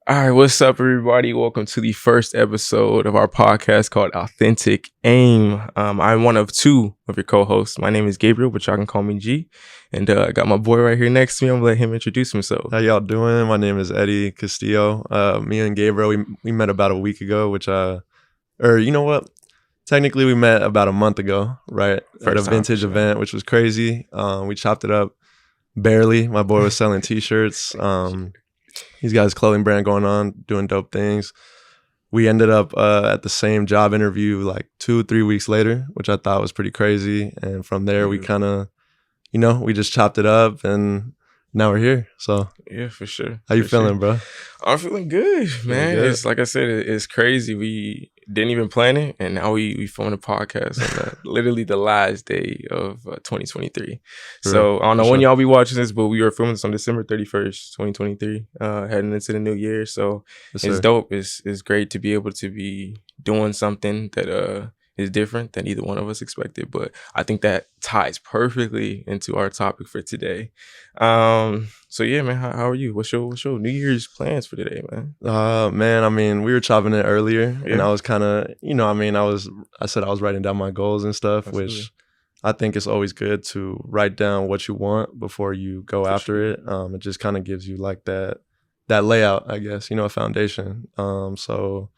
All right, what's up, everybody? Welcome to the first episode of our podcast called Authentic Aim. I'm one of two of your co-hosts. My name is Gabriel, but y'all can call me G. And I got my boy right here next to me. I'm gonna let him introduce himself. How y'all doing? My name is Eddie Castillo. Me and Gabriel, we met about a week ago, or you know what? Technically, we met about a month ago, right? At a vintage event, which was crazy. We chopped it up barely. My boy was selling T-shirts. He's got his clothing brand going on, doing dope things. We ended up at the same job interview like 2-3 weeks later, which I thought was pretty crazy. And from there, we kind of, we just chopped it up and now we're here. So yeah, for sure. How you feeling, bro? I'm feeling good, man. Good. It's like I said, it's crazy. We didn't even plan it, and now we filmed a podcast on literally the last day of 2023. So I don't know when y'all be watching this, but we were filming this on December 31st, 2023, heading into the new year. So it's dope. It's great to be able to be doing something that is different than either one of us expected, but I think that ties perfectly into our topic for today. So yeah, man, how are you? What's your New Year's plans for today, man? Man, I mean, we were chopping it earlier, and I was kind of, I said I was writing down my goals and stuff, which I think it's always good to write down what you want before you go after it. It just kind of gives you like that layout, I guess, a foundation. So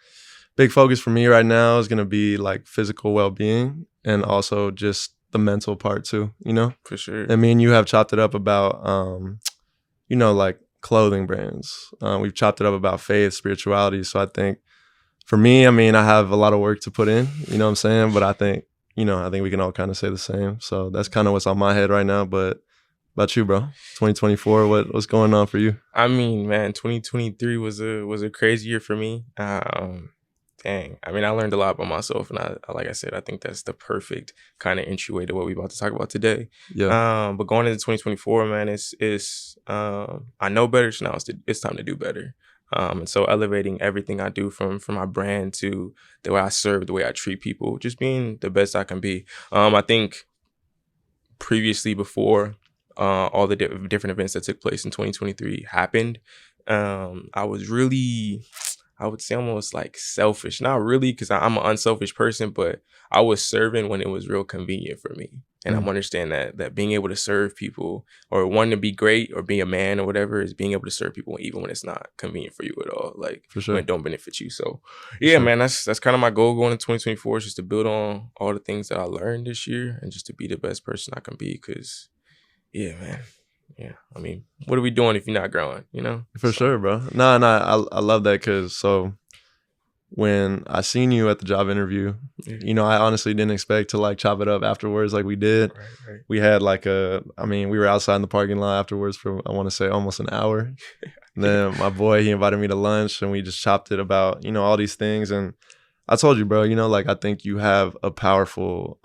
big focus for me right now is going to be like physical well-being and also just the mental part too, For sure. And me and you have chopped it up about, like clothing brands. We've chopped it up about faith, spirituality. So I think for me, I mean, I have a lot of work to put in, you know what I'm saying? But I think we can all kind of say the same. So that's kind of what's on my head right now. But about you, bro? 2024, what's going on for you? I mean, man, 2023 was a crazy year for me. Dang. I mean, I learned a lot about myself, and like I said, I think that's the perfect kind of entryway to what we're about to talk about today. Yeah. But going into 2024, man, it's I know better, so now it's time to do better. And so elevating everything I do from my brand to the way I serve, the way I treat people, just being the best I can be. I think previously, before all the different events that took place in 2023 happened, I was really, I would say, almost like selfish. Not really, because I'm an unselfish person, but I was serving when it was real convenient for me. And I'm understanding that being able to serve people, or wanting to be great, or be a man or whatever, is being able to serve people even when it's not convenient for you at all. Like, for sure, when it don't benefit you. So yeah, man, that's kind of my goal going into 2024, is just to build on all the things that I learned this year and just to be the best person I can be. Because yeah, man. Yeah, I mean, what are we doing if you're not growing, For sure, bro. No, I love that, because when I seen you at the job interview, I honestly didn't expect to like chop it up afterwards like we did. Right. We had we were outside in the parking lot afterwards for, I want to say, almost an hour. And then my boy, he invited me to lunch, and we just chopped it about, all these things. And I told you, bro, I think you have a powerful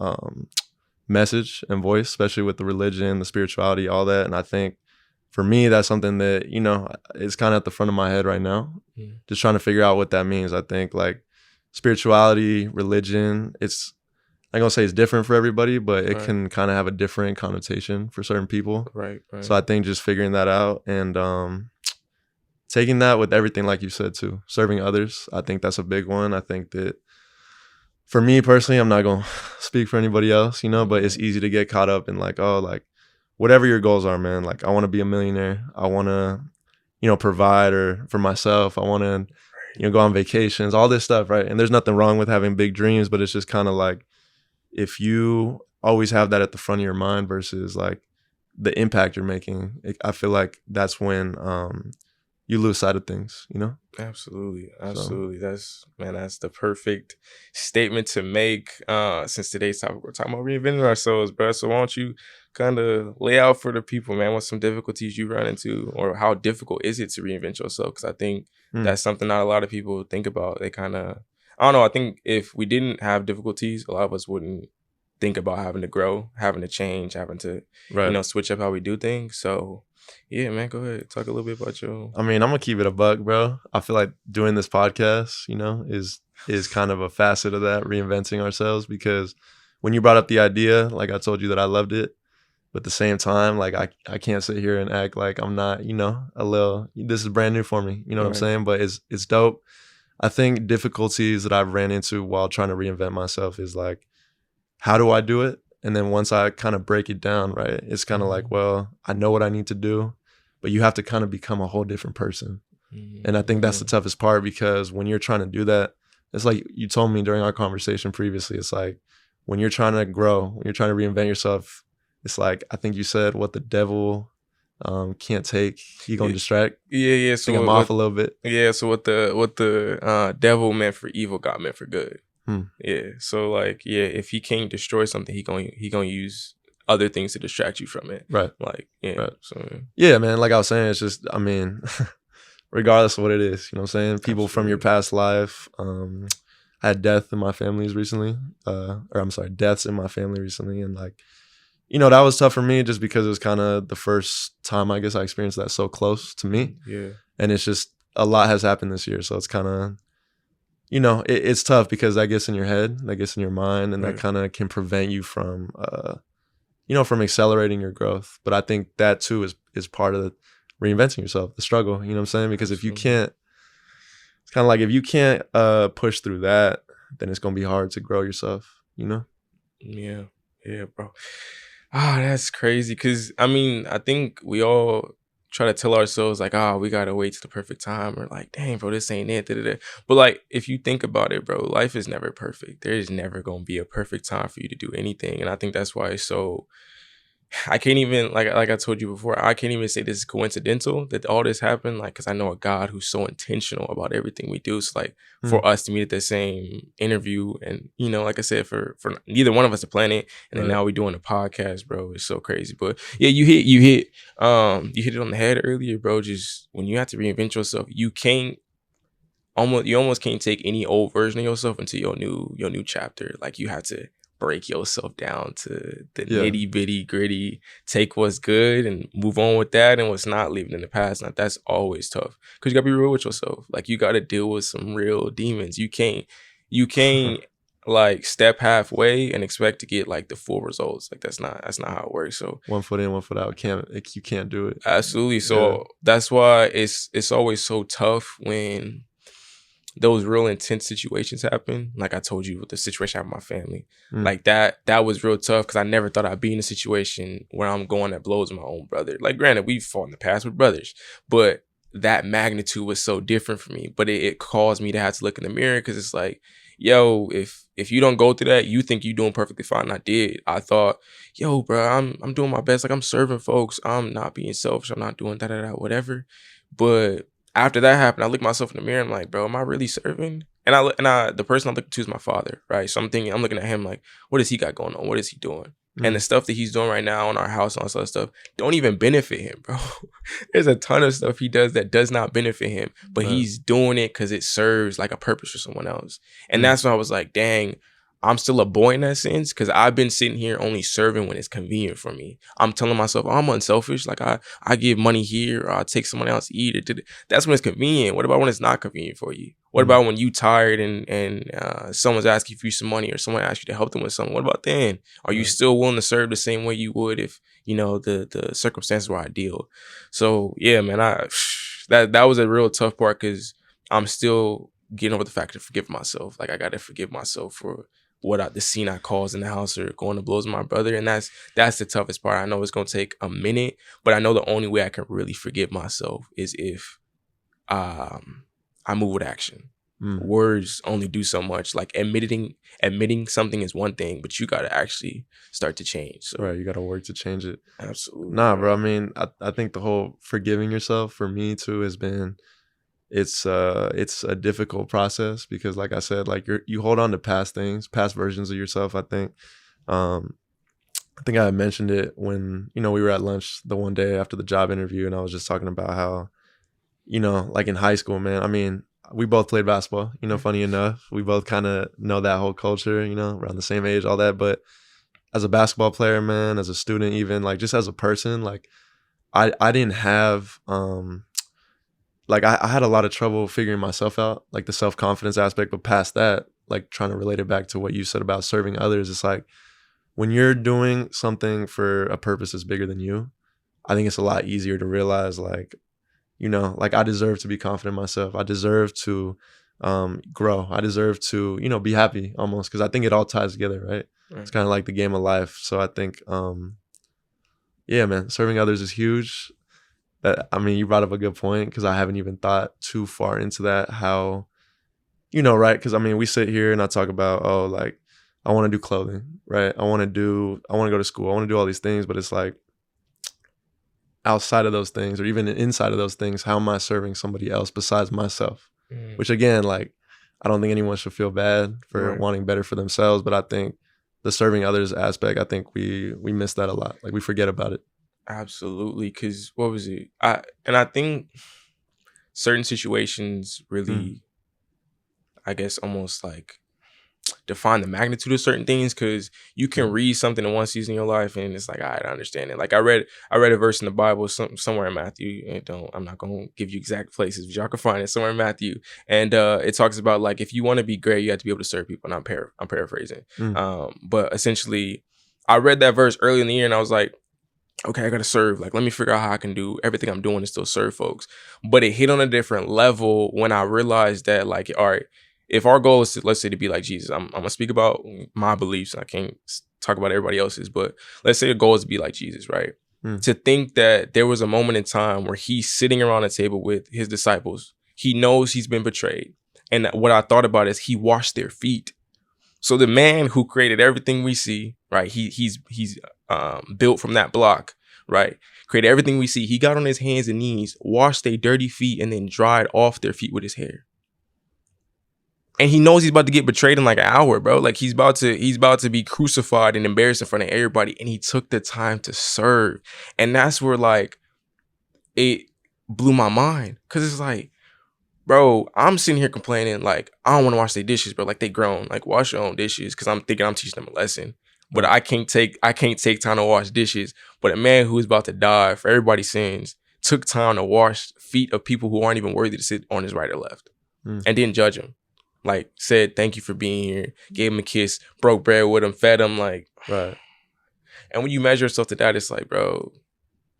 message and voice, especially with the religion, the spirituality, all that. And I think for me, that's something that, is kind of at the front of my head right now. Just trying to figure out what that means. I think like spirituality, religion, it's, I'm going to say it's different for everybody, but it can kind of have a different connotation for certain people. Right. So I think just figuring that out and taking that with everything, like you said too, serving others. I think that's a big one. I think that for me personally, I'm not going to speak for anybody else, but it's easy to get caught up in like, oh, like whatever your goals are, man. Like I want to be a millionaire. I want to, provide for myself. I want to, go on vacations, all this stuff, right? And there's nothing wrong with having big dreams, but it's just kind of like, if you always have that at the front of your mind versus like the impact you're making, I feel like that's when you lose sight of things, Absolutely. That's the perfect statement to make. Since today's topic, we're talking about reinventing ourselves, bro. So why don't you kind of lay out for the people, man, what some difficulties you run into, or how difficult is it to reinvent yourself? Because I think that's something not a lot of people think about. They kind of, I don't know, I think if we didn't have difficulties, a lot of us wouldn't think about having to grow, having to change, having to, switch up how we do things. So yeah, man, go ahead. Talk a little bit about your... I mean, I'm going to keep it a buck, bro. I feel like doing this podcast, is kind of a facet of that, reinventing ourselves, because when you brought up the idea, like I told you that I loved it. But at the same time, like I can't sit here and act like I'm not, this is brand new for me. You know what I'm Right. saying? But it's dope. I think difficulties that I've ran into while trying to reinvent myself is like, how do I do it? And then once I kind of break it down, right, it's kind of like, well, I know what I need to do, but you have to kind of become a whole different person. And I think that's the toughest part, because when you're trying to do that, it's like you told me during our conversation previously, it's like when you're trying to grow, when you're trying to reinvent yourself, it's like, I think you said what the devil can't take, he gonna distract. Yeah. I think I'm off a little bit. Yeah. So what the devil meant for evil, God meant for good. Hmm. Yeah. So like, yeah, if he can't destroy something, he gonna use other things to distract you from it. Right. Like, yeah. Right. So Yeah, man. Like I was saying, it's just, I mean, regardless of what it is, you know what I'm saying? People from your Absolutely. past life. I had deaths in my family recently. And like, that was tough for me just because it was kind of the first time I guess I experienced that so close to me. Yeah. And it's just a lot has happened this year. So it's kind of, it's tough because that gets in your head, that gets in your mind, and that Right. kind of can prevent you from, from accelerating your growth. But I think that too is part of the reinventing yourself, the struggle, you know what I'm saying? Because if you Absolutely. can't, it's kind of like if you can't push through that, then it's going to be hard to grow yourself, Yeah. Yeah, bro. Ah, that's crazy. Cause I mean, I think we all try to tell ourselves like, we gotta wait till the perfect time, or like, dang, bro, this ain't it. Da, da, da. But like, if you think about it, bro, life is never perfect. There is never gonna be a perfect time for you to do anything, and I think that's why it's so. I can't even like I told you before. I can't even say this is coincidental that all this happened. Like, because I know a God who's so intentional about everything we do. So, like, Mm, for us to meet at the same interview, and like I said, for neither one of us to plan it, and then right. now we're doing a podcast, bro. It's so crazy. But yeah, you hit it on the head earlier, bro. Just when you have to reinvent yourself, you almost can't take any old version of yourself into your new chapter. Like, you have to break yourself down to the Yeah. nitty bitty gritty, take what's good and move on with that, and what's not, leave it in the past. Now that's always tough because you gotta be real with yourself. Like, you gotta deal with some real demons. You can't like step halfway and expect to get like the full results. Like, that's not how it works. So One foot in, one foot out. You can't do it. absolutely. Yeah. So that's why it's always so tough when those real intense situations happen. Like I told you with the situation I have with my family. Mm, Like that was real tough because I never thought I'd be in a situation where I'm going at blows with my own brother. Like, granted, we've fought in the past with brothers, but that magnitude was so different for me. But it caused me to have to look in the mirror, because it's like, yo, if you don't go through that, you think you're doing perfectly fine. And I did. I thought, yo, bro, I'm doing my best. Like, I'm serving folks. I'm not being selfish. I'm not doing whatever. But after that happened, I looked myself in the mirror and I'm like, bro, am I really serving? The person I look to is my father, right? So I'm looking at him like, what does he got going on? What is he doing? And the mm, stuff that he's doing right now in our house and all this other stuff don't even benefit him, bro. There's a ton of stuff he does that does not benefit him, but right. he's doing it because it serves like a purpose for someone else. And Mm, that's why I was like, dang, I'm still a boy in that sense, because I've been sitting here only serving when it's convenient for me. I'm telling myself, I'm unselfish. Like, I give money here, or I take someone else to eat it. That's when it's convenient. What about when it's not convenient for you? What mm, about when you tired and someone's asking for you some money, or someone asks you to help them with something? What about then? Are you right. still willing to serve the same way you would if the circumstances were ideal? So yeah, man, that was a real tough part, because I'm still getting over the fact to forgive myself. Like, I got to forgive myself for the scene I caused in the house, or going to blows with my brother. And that's the toughest part. I know it's gonna take a minute, but I know the only way I can really forgive myself is if I move with action. Mm, Words only do so much. Like, admitting something is one thing, but you gotta actually start to change. So right. You got to work to change it. absolutely, Nah, bro. I bro. mean, I think the whole forgiving yourself for me too has been, it's a difficult process because, like I said, like you hold on to past things, past versions of yourself. Um I think I had mentioned it when we were at lunch the one day after the job interview, and I was just talking about how, like in high school, man. I mean, we both played basketball. Funny enough, we both kind of know that whole culture. Around the same age, all that. But as a basketball player, man, as a student, even like just as a person, like I didn't have like I had a lot of trouble figuring myself out, like the self-confidence aspect. But past that, like trying to relate it back to what you said about serving others, it's like when you're doing something for a purpose that's bigger than you, I think it's a lot easier to realize, like, like I deserve to be confident in myself. I deserve to grow. I deserve to, be happy almost, because I think it all ties together, right? It's kind of like the game of life. So I think, yeah, man, serving others is huge. You brought up a good point, because I haven't even thought too far into that. How, right? Because we sit here and I talk about, oh, like, I want to do clothing, right? I want to go to school. I want to do all these things, but it's like, outside of those things, or even inside of those things, how am I serving somebody else besides myself? Which, again, like, I don't think anyone should feel bad for wanting better for themselves, but I think the serving others aspect, I think we miss that a lot. Like, we forget about it. Absolutely. Because what was it? I think certain situations really, I guess, almost like define the magnitude of certain things, because you can read something in one season of your life and it's like, all right, I understand it. Like, I read a verse in the Bible somewhere in Matthew, and I'm not gonna give you exact places, but y'all can find it somewhere in Matthew, and it talks about, like, if you want to be great, you have to be able to serve people. And I'm paraphrasing, but essentially, I read that verse early in the year and I was like, okay, I gotta serve. Like, let me figure out how I can do everything I'm doing to still serve folks. But it hit on a different level when I realized that, like, all right, if our goal is to, let's say, to be like Jesus, I'm gonna speak about my beliefs. I can't talk about everybody else's, but let's say the goal is to be like Jesus, right? To think that there was a moment in time where he's sitting around a table with his disciples, he knows he's been betrayed, and what I thought about is he washed their feet. So the man who created everything we see, right? He's built from that block, right? Created everything we see. He got on his hands and knees, washed their dirty feet, and then dried off their feet with his hair. And he knows he's about to get betrayed in like an hour, bro. Like, he's about to be crucified and embarrassed in front of everybody. And he took the time to serve. And that's where, like, it blew my mind. Cause it's like, bro, I'm sitting here complaining, like, I don't want to wash their dishes, bro. Like, they grown. Like, wash your own dishes. Cause I'm thinking I'm teaching them a lesson. But I can't take time to wash dishes. But a man who is about to die for everybody's sins took time to wash feet of people who aren't even worthy to sit on his right or left. And didn't judge him. Like, said, thank you for being here, gave him a kiss, broke bread with him, fed him, like. Right. And when you measure yourself to that, it's like, bro,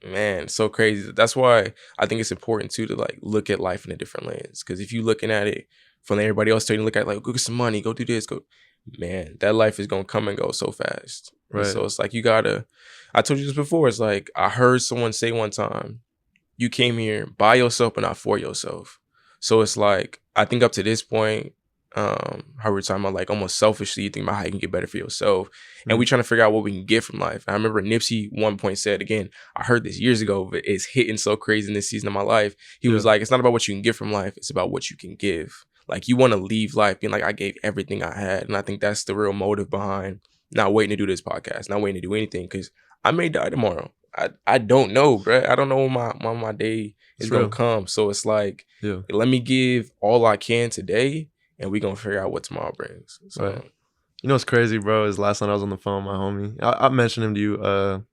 man, so crazy. That's why I think it's important, too, to, like, look at life in a different lens. Because if you're looking at it from everybody else starting to look at, like, go get some money, go do this, go. Man, that life is going to come and go so fast. Right. So it's like, I told you this before, it's like, I heard someone say one time, you came here by yourself but not for yourself. So it's like, I think up to this point, how we're talking about, like, almost selfishly, you think about how you can get better for yourself, and we trying to figure out what we can get from life. I remember Nipsey one point said, again, I heard this years ago, but it's hitting so crazy in this season of my life. He was like, it's not about what you can get from life, it's about what you can give. Like, you want to leave life being like, I gave everything I had. And I think that's the real motive behind not waiting to do this podcast, not waiting to do anything, because I may die tomorrow. I don't know, bro. I don't know when my day is going to come. So it's like, let me give all I can today, and we going to figure out what tomorrow brings. So, right. You know what's crazy, bro, is last night I was on the phone with my homie. I mentioned him to you. I'm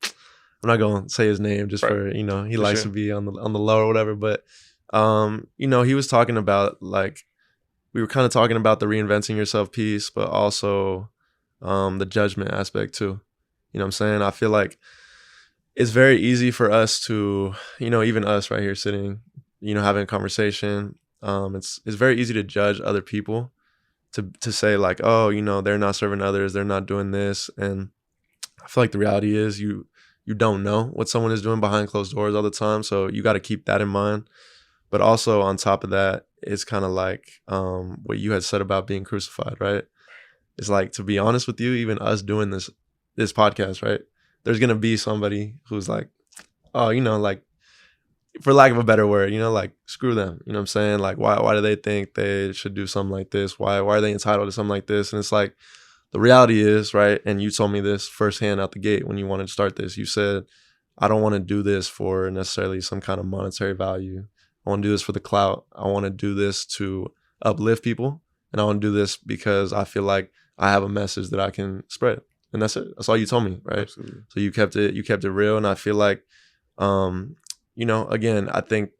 not going to say his name just for, he likes to be on the low or whatever. But, he was talking about, like, we were kind of talking about the reinventing yourself piece, but also the judgment aspect too. You know what I'm saying? I feel like it's very easy for us to, even us right here sitting, having a conversation. It's very easy to judge other people, to say, like, oh, they're not serving others, they're not doing this. And I feel like the reality is you don't know what someone is doing behind closed doors all the time. So you got to keep that in mind. But also on top of that, it's kind of like what you had said about being crucified, right? It's like, to be honest with you, even us doing this podcast, right? There's going to be somebody who's like, oh, like, for lack of a better word, like, screw them. You know what I'm saying? Like, why do they think they should do something like this? Why are they entitled to something like this? And it's like, the reality is, right? And you told me this firsthand out the gate when you wanted to start this. You said, I don't want to do this for necessarily some kind of monetary value. I want to do this for the clout. I want to do this to uplift people. And I want to do this because I feel like I have a message that I can spread. And that's it. That's all you told me, right? Absolutely. So you kept it real. And I feel like, again, I think,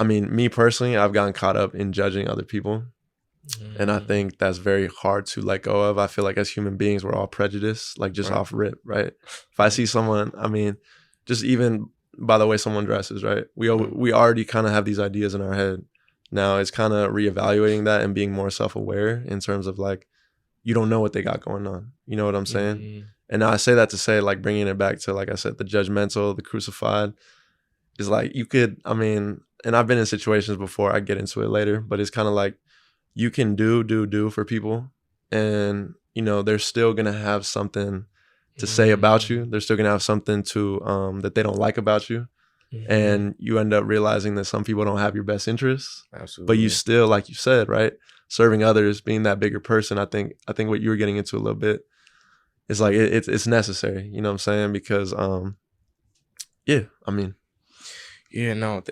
me personally, I've gotten caught up in judging other people. And I think that's very hard to let go of. I feel like as human beings, we're all prejudiced, like just Right. off rip, right? If I see someone, I mean, just even by the way someone dresses, right? We already kind of have these ideas in our head. Now it's kind of reevaluating that and being more self-aware in terms of like, you don't know what they got going on. You know what I'm saying? And now I say that to say, like, bringing it back to, like I said, the judgmental, the crucified, is like, you could, I mean, and I've been in situations before, I get into it later, but it's kind of like, you can do for people, and you know they're still gonna have something to say about you. They're still gonna have something to that they don't like about you, and you end up realizing that some people don't have your best interests. Absolutely. But you still, like you said, right, serving others, being that bigger person. I think what you were getting into a little bit is like it's necessary. You know what I'm saying? Because yeah, I mean, yeah, no,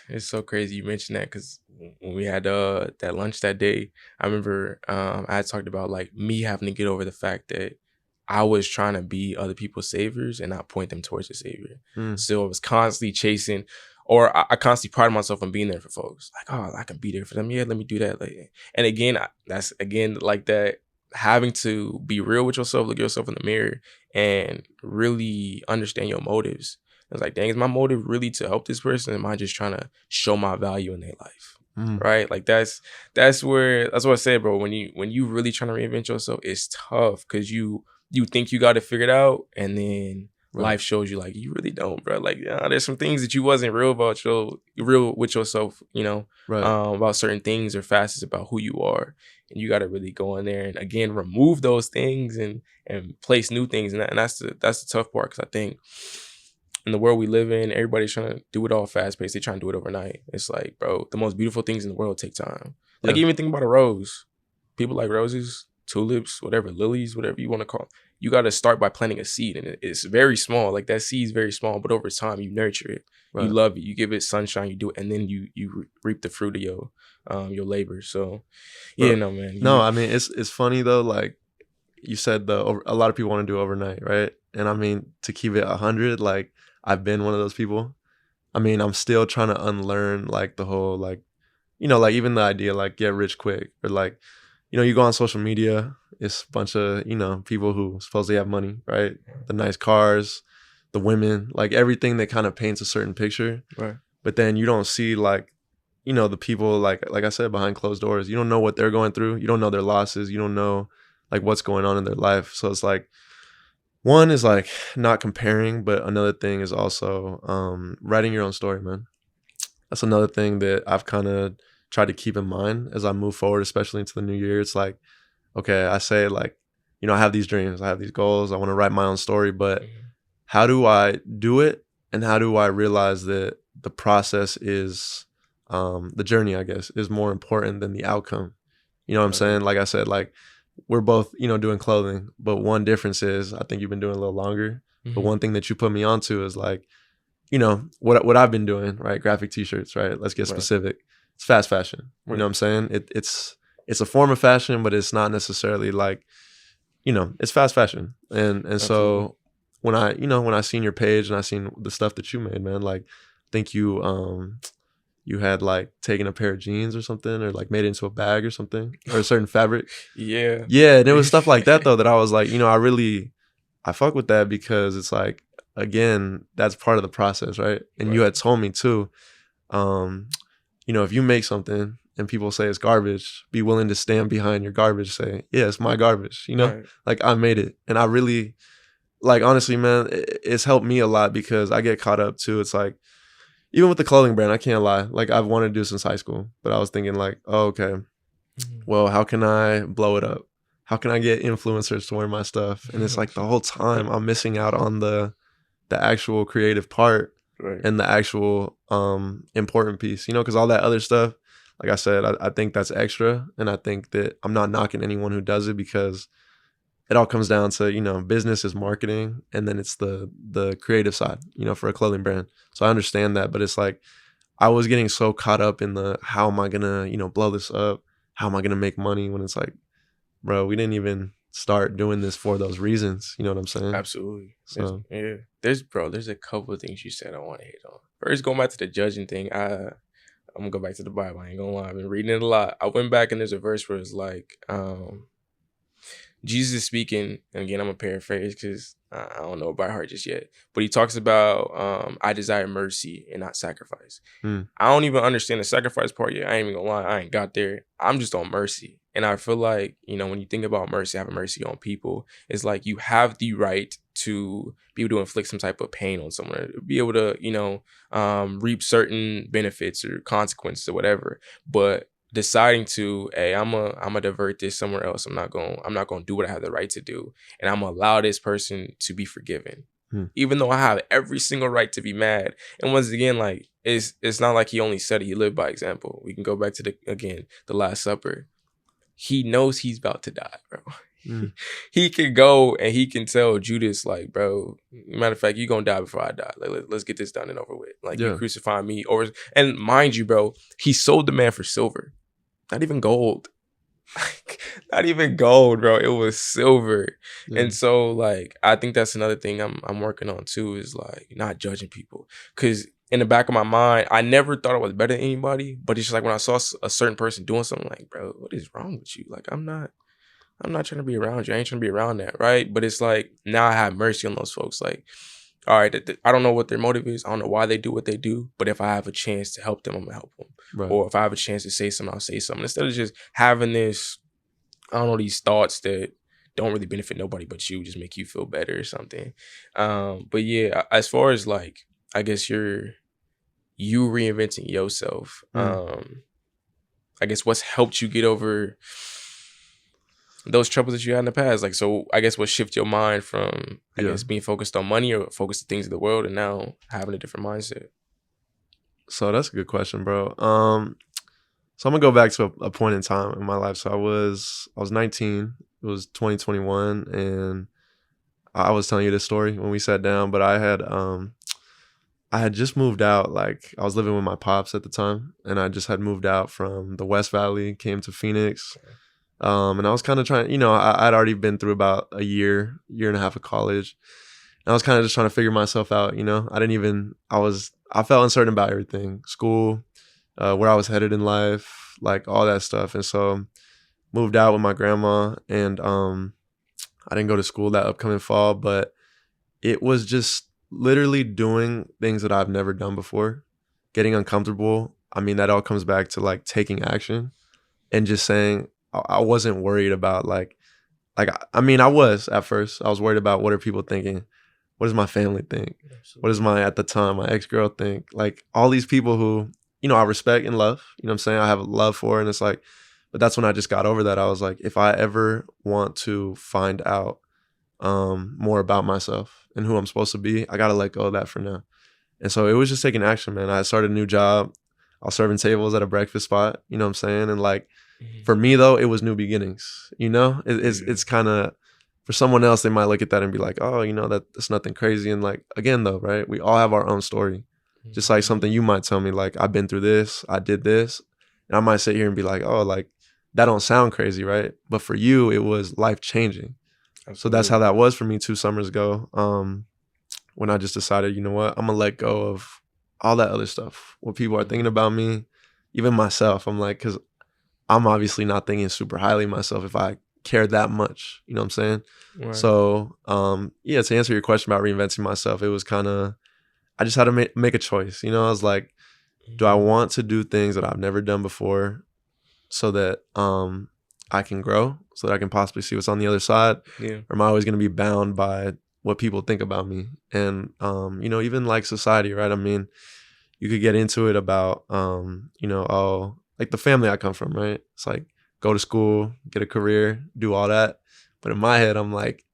it's so crazy you mentioned that, because when we had that lunch that day, I remember I had talked about like me having to get over the fact that I was trying to be other people's saviors and not point them towards the savior. So I was constantly chasing, or I constantly pride myself on being there for folks. Like, oh, I can be there for them. Yeah, let me do that. Like, and again, that's again like that, having to be real with yourself, look yourself in the mirror, and really understand your motives. I was like, dang, is my motive really to help this person? Am I just trying to show my value in their life? Right? Like that's what I said, bro. When you really trying to reinvent yourself, it's tough because you think you got it figured out, and then life shows you like you really don't, bro. Like, there's some things that you wasn't real with yourself, about certain things or facets about who you are, and you got to really go in there and again remove those things and place new things, and that's the tough part, because I think in the world we live in, everybody's trying to do it all fast paced. They're trying to do it overnight. It's like, bro, the most beautiful things in the world take time. Like, even think about a rose. People like roses, tulips, whatever, lilies, whatever you want to call it. You got to start by planting a seed, and it's very small. Like, that seed is very small, but over time you nurture it. You love it. You give it sunshine. You do it, and then you reap the fruit of your labor. So, yeah, no, man. No, I mean, it's funny though. Like you said, a lot of people want to do overnight, right? And I mean, to keep it 100, like, I've been one of those people. I mean, I'm still trying to unlearn like the whole, like, like even the idea like get rich quick, or like, you go on social media, it's a bunch of, people who supposedly have money, right? The nice cars, the women, like everything that kind of paints a certain picture. Right. But then you don't see like, the people like I said, behind closed doors. You don't know what they're going through. You don't know their losses. You don't know like what's going on in their life. So it's like, one is like not comparing, but another thing is also writing your own story, man. That's another thing that I've kind of tried to keep in mind as I move forward, especially into the new year. It's like, okay, I say like, I have these dreams, I have these goals, I want to write my own story, but how do I do it? And how do I realize that the process is, the journey, I guess, is more important than the outcome? You know what I'm saying? Like I said, like, we're both, doing clothing, but one difference is I think you've been doing it a little longer. But one thing that you put me onto is like, what I've been doing, right? Graphic t-shirts, right? Let's get specific. It's fast fashion. You know what I'm saying? It's a form of fashion, but it's not necessarily like, it's fast fashion. And so when I seen your page and I seen the stuff that you made, man, like, I think you had like taken a pair of jeans or something, or like made it into a bag or something, or a certain fabric. Yeah. And it was stuff like that though that I was like, I fuck with that, because it's like, again, that's part of the process, right? And you had told me too, if you make something and people say it's garbage, be willing to stand behind your garbage, say, yeah, it's my garbage, like, I made it. And I really, like, honestly, man, it's helped me a lot, because I get caught up too. It's like, even with the clothing brand, I can't lie. Like, I've wanted to do since high school, but I was thinking like, oh, okay, well, how can I blow it up? How can I get influencers to wear my stuff? And it's like the whole time I'm missing out on the actual creative part, and the actual important piece, because all that other stuff, like I said, I think that's extra. And I think that I'm not knocking anyone who does it, because it all comes down to, business is marketing, and then it's the creative side, for a clothing brand. So I understand that, but it's like, I was getting so caught up in the, how am I gonna, blow this up? How am I gonna make money? When it's like, bro, we didn't even start doing this for those reasons. You know what I'm saying? Absolutely. So there's a couple of things you said I want to hit on. First, going back to the judging thing, I'm gonna go back to the Bible. I ain't gonna lie. I've been reading it a lot. I went back and there's a verse where it's like, Jesus is speaking, and again, I'm gonna paraphrase because I don't know it by heart just yet. But he talks about, I desire mercy and not sacrifice. Mm. I don't even understand the sacrifice part yet. I ain't even gonna lie. I ain't got there. I'm just on mercy. And I feel like, when you think about mercy, having mercy on people, it's like you have the right to be able to inflict some type of pain on someone, be able to, reap certain benefits or consequences or whatever. But deciding to, hey, I'm a divert this somewhere else. I'm not gonna do what I have the right to do, and I'm gonna allow this person to be forgiven, even though I have every single right to be mad. And once again, like it's not like he only said it; he lived by example. We can go back to the Last Supper. He knows he's about to die, bro. He can go and he can tell Judas, like, bro, matter of fact, you're gonna die before I die. Like, let's get this done and over with. Like, you crucify me, and mind you, bro, he sold the man for silver. Not even gold. Not even gold, bro. It was silver. And so, like, I think that's another thing I'm working on too, is like not judging people. Cause in the back of my mind, I never thought I was better than anybody. But it's just like when I saw a certain person doing something, like, bro, what is wrong with you? Like, I'm not trying to be around you. I ain't trying to be around that, right? But it's like now I have mercy on those folks. Like, all right, I don't know what their motive is. I don't know why they do what they do. But if I have a chance to help them, I'm gonna help them. Right. Or if I have a chance to say something, I'll say something. Instead of just having this, I don't know, these thoughts that don't really benefit nobody but you, just make you feel better or something. But yeah, as far as like, I guess you reinventing yourself. I guess what's helped you get over those troubles that you had in the past? Like, so I guess what shift your mind from, I guess, being focused on money or focused on things of the world and now having a different mindset? So that's a good question, bro. So I'm gonna go back to a point in time in my life. So I was 19. It was 2021, and I was telling you this story when we sat down. But I had just moved out. Like, I was living with my pops at the time, and I just had moved out from the West Valley, came to Phoenix. And I was kind of trying, I'd already been through about a year and a half of college. And I was kind of just trying to figure myself out, I felt uncertain about everything, school, where I was headed in life, like all that stuff. And so moved out with my grandma, and I didn't go to school that upcoming fall, but it was just literally doing things that I've never done before, getting uncomfortable. I mean, that all comes back to like taking action and just saying, I wasn't worried about I was at first. I was worried about, what are people thinking? What does my family think? Absolutely. What does at the time, my ex-girl think? Like, all these people who, I respect and love, you know what I'm saying? I have a love for, and it's like, but that's when I just got over that. I was like, if I ever want to find out more about myself and who I'm supposed to be, I got to let go of that for now. And so it was just taking action, man. I started a new job. I was serving tables at a breakfast spot, you know what I'm saying? And like, for me though, it was new beginnings, it's kind of, for someone else, they might look at that and be like, oh, that's nothing crazy. And like, again though, right, we all have our own story. Just like something you might tell me, like, I've been through this, I did this, and I might sit here and be like, oh, like, that don't sound crazy, right? But for you, it was life changing. So that's how that was for me 2 summers ago, when I just decided, you know what, I'm gonna let go of all that other stuff, what people are thinking about me, even myself. I'm like, because I'm obviously not thinking super highly of myself if I care that much, you know what I'm saying? Right. So, to answer your question about reinventing myself, it was kind of, I just had to make a choice. I was like, do I want to do things that I've never done before so that I can grow, so that I can possibly see what's on the other side? Yeah. Or am I always going to be bound by what people think about me? And, even like society, right? I mean, you could get into it about, like the family I come from, right? It's like, go to school, get a career, do all that. But in my head, I'm like,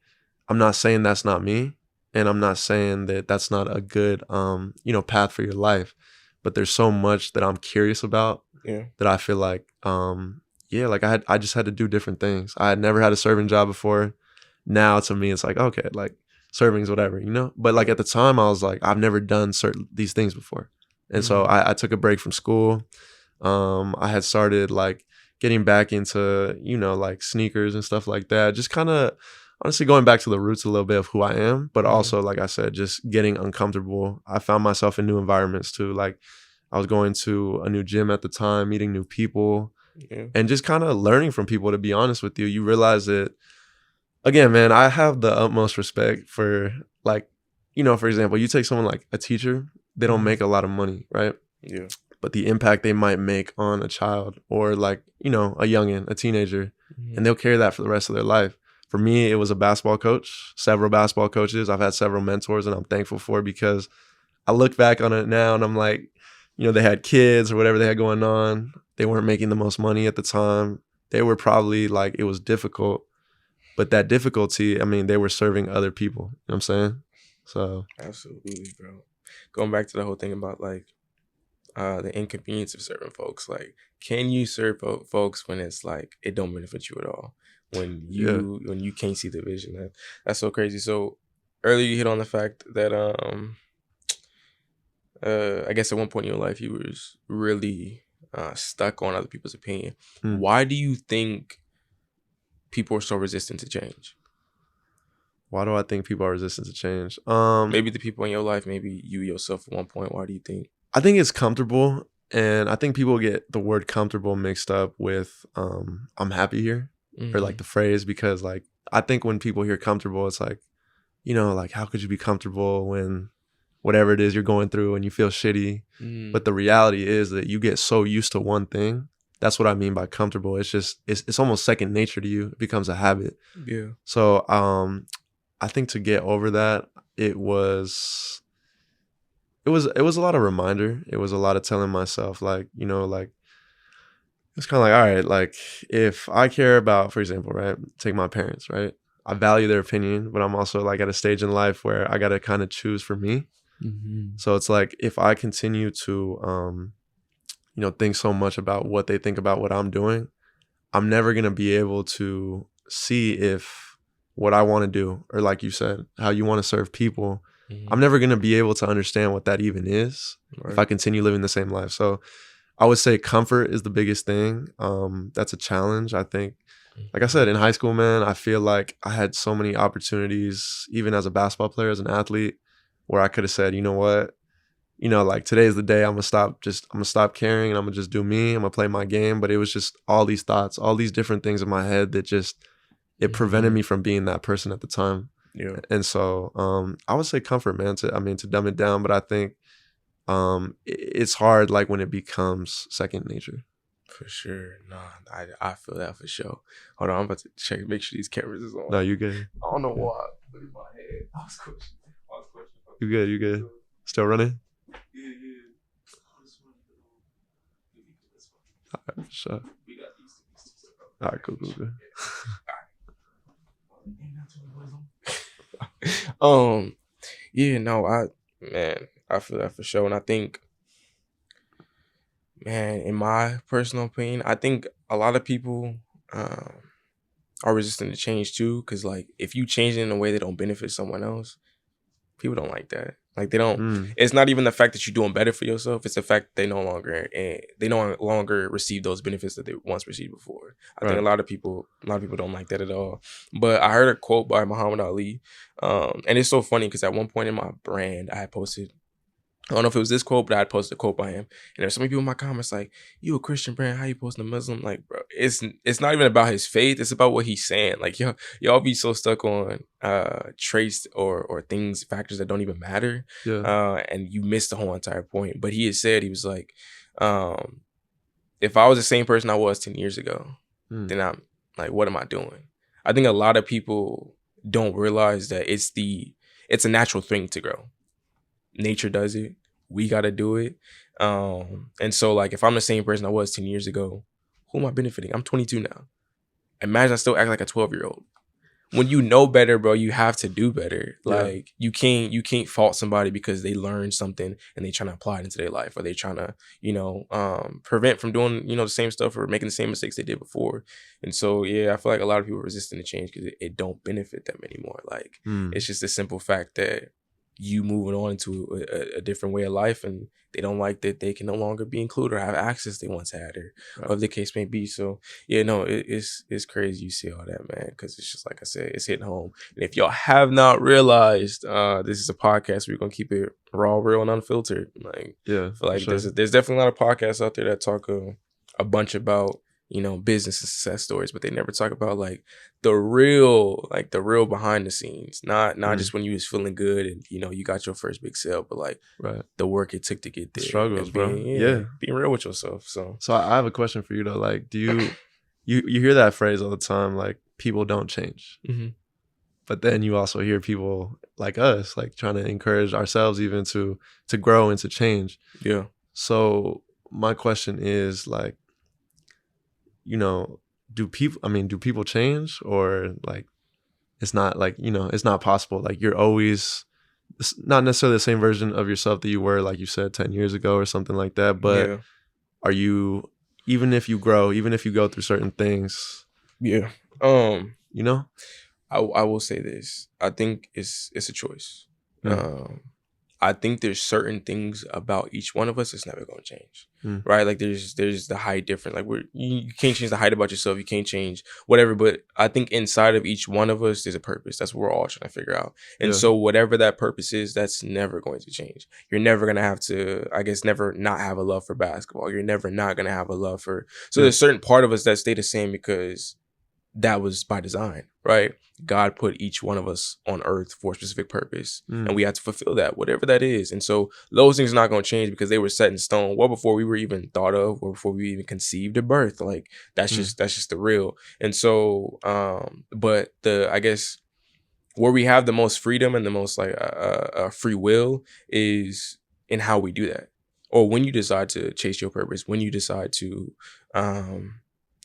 I'm not saying that's not me. And I'm not saying that that's not a good, path for your life. But there's so much that I'm curious about that I feel like, I just had to do different things. I had never had a serving job before. Now to me, it's like, okay, like serving's whatever, But like at the time, I was like, I've never done these things before. And so I took a break from school. I had started like getting back into, like sneakers and stuff like that. Just kind of honestly going back to the roots a little bit of who I am, but also, like I said, just getting uncomfortable. I found myself in new environments too. Like, I was going to a new gym at the time, meeting new people, Yeah. and just kind of learning from people. To be honest with you, you realize that, again, man, I have the utmost respect for, like, for example, you take someone like a teacher, they don't make a lot of money, right? Yeah. But the impact they might make on a child, or like, a youngin', a teenager, and they'll carry that for the rest of their life. For me, it was a basketball coach, several basketball coaches. I've had several mentors, and I'm thankful for it, because I look back on it now and I'm like, they had kids or whatever they had going on. They weren't making the most money at the time. They were probably like, it was difficult, but that difficulty, I mean, they were serving other people. You know what I'm saying? So Absolutely, bro. Going back to the whole thing about like the inconvenience of serving folks. Like, can you serve folks when it's like it don't benefit you at all? When you can't see the vision, that's so crazy. So earlier you hit on the fact that I guess at one point in your life you was really stuck on other people's opinion. Why do you think people are so resistant to change? Why do I think people are resistant to change? Maybe the people in your life, maybe you yourself at one point. Why do you think? I think it's comfortable, and I think people get the word comfortable mixed up with I'm happy here, or like the phrase, because like I think when people hear comfortable, it's like, like, how could you be comfortable when whatever it is you're going through and you feel shitty? But the reality is that you get so used to one thing. That's what I mean by comfortable. It's just it's almost second nature to you. It becomes a habit. Yeah. So I think to get over that, it was a lot of reminder. It was a lot of telling myself, like, like, it's kind of like, all right, like, if I care about, for example, right, take my parents, right? I value their opinion, but I'm also like at a stage in life where I got to kind of choose for me. So it's like, if I continue to, think so much about what they think about what I'm doing, I'm never going to be able to see if what I want to do, or like you said, how you want to serve people, I'm never going to be able to understand what that even is if I continue living the same life. So I would say comfort is the biggest thing. That's a challenge. I think, like I said, in high school, man, I feel like I had so many opportunities, even as a basketball player, as an athlete, where I could have said, you know what, like, today's the day I'm gonna stop caring, and I'm gonna just do me. I'm gonna play my game. But it was just all these thoughts, all these different things in my head that just, it prevented me from being that person at the time. Yeah. And so I would say comfort, man, to dumb it down. But I think it's hard, like, when it becomes second nature. For sure. Nah, I feel that for sure. Hold on, I'm about to check, make sure these cameras is on. No, you good. I don't know why. Look at my head. I was questioning. You good. Still running? Yeah. All right, for sure. All right, cool. Yeah, no, I feel that for sure. And I think, man, in my personal opinion, I think a lot of people are resistant to change too. Cause like, if you change it in a way that don't benefit someone else, people don't like that. Like, they don't. It's not even the fact that you're doing better for yourself. It's the fact they no longer receive those benefits that they once received before. I think a lot of people don't like that at all. But I heard a quote by Muhammad Ali, and it's so funny because at one point in my brand, I had posted, I don't know if it was this quote, but I had posted a quote by him. And there's so many people in my comments like, you a Christian brand, how you posting a Muslim? Like, bro, it's not even about his faith. It's about what he's saying. Like, y'all be so stuck on traits or things, factors that don't even matter. Yeah. And you miss the whole entire point. But he had said, he was like, if I was the same person I was 10 years ago, then I'm like, what am I doing? I think a lot of people don't realize that it's a natural thing to grow. Nature does it. We got to do it. And so, like, if I'm the same person I was 10 years ago, who am I benefiting? I'm 22 now. Imagine I still act like a 12-year-old. When you know better, bro, you have to do better. Like, you can't fault somebody because they learned something and they trying to apply it into their life, or they trying to, prevent from doing, the same stuff or making the same mistakes they did before. And so, yeah, I feel like a lot of people are resistant to change because it don't benefit them anymore. Like, it's just a simple fact that you moving on into a different way of life, and they don't like that they can no longer be included or have access they once had, or whatever the case may be. So yeah, no, it's crazy you see all that, man, because it's just like I said, it's hitting home. And if y'all have not realized, this is a podcast. We're gonna keep it raw, real, and unfiltered. Like, Yeah, I feel like there's definitely a lot of podcasts out there that talk a bunch about, you know, business and success stories, but they never talk about like the real behind the scenes. Not just when you was feeling good and, you know, you got your first big sale, but like the work it took to get there. Struggles, bro. Being real with yourself. So I have a question for you though. Like, do you hear that phrase all the time, like people don't change. Mm-hmm. But then you also hear people like us, like trying to encourage ourselves even to grow and to change. Yeah. So my question is like, you know, do people change, or like it's not like, you know, it's not possible. Like you're always not necessarily the same version of yourself that you were, like you said, 10 years ago or something like that. But are you, even if you grow, even if you go through certain things? Yeah. You know, I will say this. I think it's a choice. I think there's certain things about each one of us that's never going to change, right? Like there's the height different. Like you can't change the height about yourself. You can't change whatever. But I think inside of each one of us, there's a purpose. That's what we're all trying to figure out. And so whatever that purpose is, that's never going to change. You're never going to have to, I guess, never not have a love for basketball. You're never not going to have a love for. So there's a certain part of us that stay the same because that was by design, right? God put each one of us on earth for a specific purpose, and we have to fulfill that, whatever that is. And so those things are not going to change because they were set in stone well before we were even thought of, or before we even conceived of birth. Like that's just the real. And so, but I guess where we have the most freedom and the most like free will is in how we do that, or when you decide to chase your purpose, when you decide to,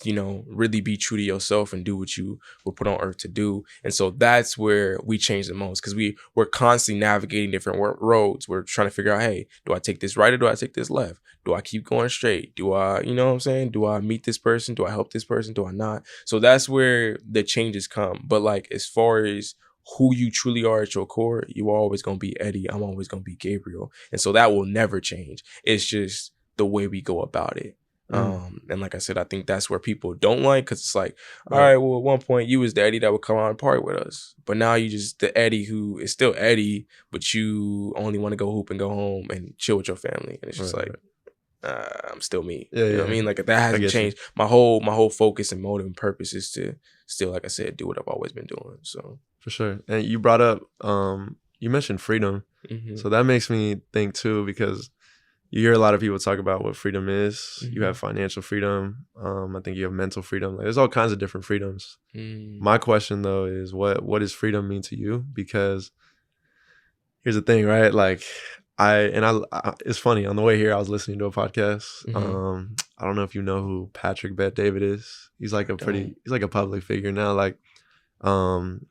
you know, really be true to yourself and do what you were put on earth to do. And so that's where we change the most, because we're constantly navigating different roads. We're trying to figure out, hey, do I take this right or do I take this left? Do I keep going straight? Do I, you know what I'm saying? Do I meet this person? Do I help this person? Do I not? So that's where the changes come. But like, as far as who you truly are at your core, you are always going to be Eddie. I'm always going to be Gabriel. And so that will never change. It's just the way we go about it. And like I said, I think that's where people don't like, because it's like, all right, well, at one point you was the Eddie that would come out and party with us, but now you just the Eddie who is still Eddie, but you only want to go hoop and go home and chill with your family. And it's just I'm still me. You know what I mean? Like, that hasn't changed. My whole focus and motive and purpose is to still, like I said, do what I've always been doing. So for sure. And you brought up, you mentioned freedom. So that makes me think too, because you hear a lot of people talk about what freedom is. You have financial freedom. I think you have mental freedom. Like, there's all kinds of different freedoms. My question though is, what does freedom mean to you? Because here's the thing, right? Like it's funny, on the way here, I was listening to a podcast. I don't know if you know who Patrick Bet David is. He's like he's like a public figure now. Like, I'm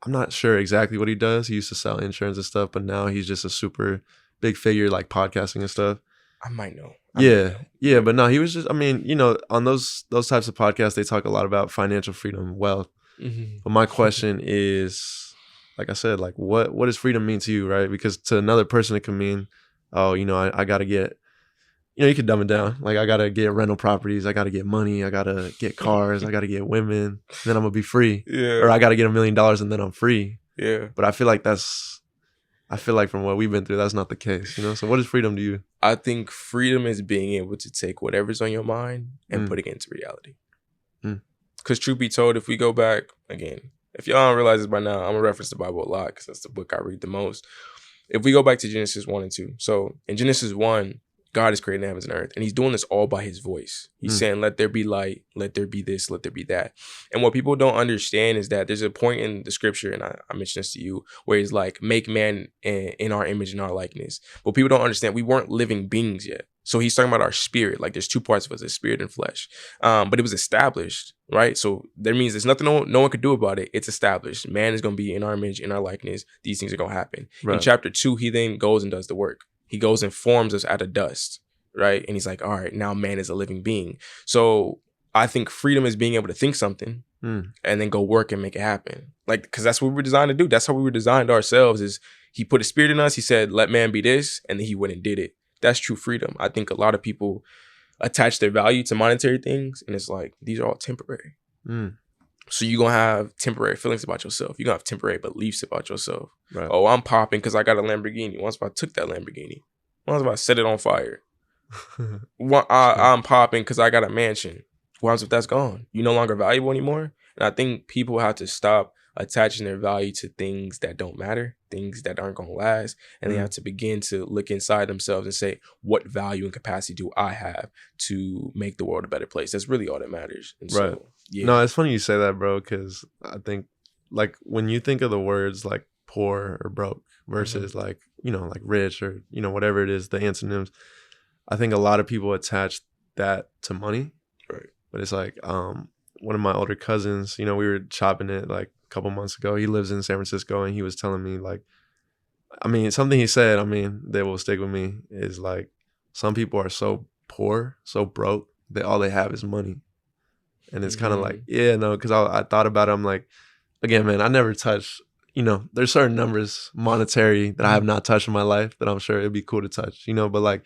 not sure exactly what he does. He used to sell insurance and stuff, but now he's just a super big figure, like podcasting and stuff. I might know. Yeah, but no, he was just, I mean, you know, on those types of podcasts, they talk a lot about financial freedom, wealth. But my question is, like I said, like what does freedom mean to you, right? Because to another person, it can mean, oh, you know, I got to get, you know, you could dumb it down. Like, I got to get rental properties. I got to get money. I got to get cars. I got to get women. Then I'm going to be free. Or I got to get $1 million and then I'm free. But I feel like from what we've been through, that's not the case, you know? So what is freedom to you? I think freedom is being able to take whatever's on your mind and putting it into reality. Because truth be told, if we go back, again, if y'all don't realize this by now, I'm going to reference the Bible a lot because that's the book I read the most. If we go back to Genesis 1 and 2. So in Genesis 1, God is creating the heavens and earth, and he's doing this all by his voice. He's saying, let there be light, let there be this, let there be that. And what people don't understand is that there's a point in the scripture, and I mentioned this to you, where he's like, make man in our image and our likeness. But people don't understand, we weren't living beings yet. So he's talking about our spirit. Like, there's two parts of us, there's spirit and flesh. But it was established, right? So that means there's nothing no one could do about it. It's established. Man is going to be in our image, in our likeness. These things are going to happen. Right. In chapter 2, he then goes and does the work. He goes and forms us out of dust, right? And he's like, all right, now man is a living being. So I think freedom is being able to think something and then go work and make it happen. Like, because that's what we were designed to do. That's how we were designed ourselves, is he put a spirit in us. He said, let man be this. And then he went and did it. That's true freedom. I think a lot of people attach their value to monetary things. And it's like, these are all temporary. So you're going to have temporary feelings about yourself. You're going to have temporary beliefs about yourself. Right. Oh, I'm popping because I got a Lamborghini. Once if I took that Lamborghini, once if I set it on fire, I'm popping because I got a mansion. Once if that's gone, you're no longer valuable anymore. And I think people have to stop attaching their value to things that don't matter, things that aren't going to last. And they have to begin to look inside themselves and say, what value and capacity do I have to make the world a better place? That's really all that matters. And Right. So, yeah. No, it's funny you say that, bro, because I think like when you think of the words like poor or broke versus like, you know, like rich or, you know, whatever it is, the antonyms, I think a lot of people attach that to money. Right. But it's like one of my older cousins, you know, we were chopping it like a couple months ago. He lives in San Francisco and he was telling me like, I mean, something he said, I mean, that will stick with me is like, some people are so poor, so broke that all they have is money. And it's kind of like, yeah, no, because I thought about it. I'm like, again, man, I never touched, you know, there's certain numbers monetary that I have not touched in my life that I'm sure it'd be cool to touch, you know, but like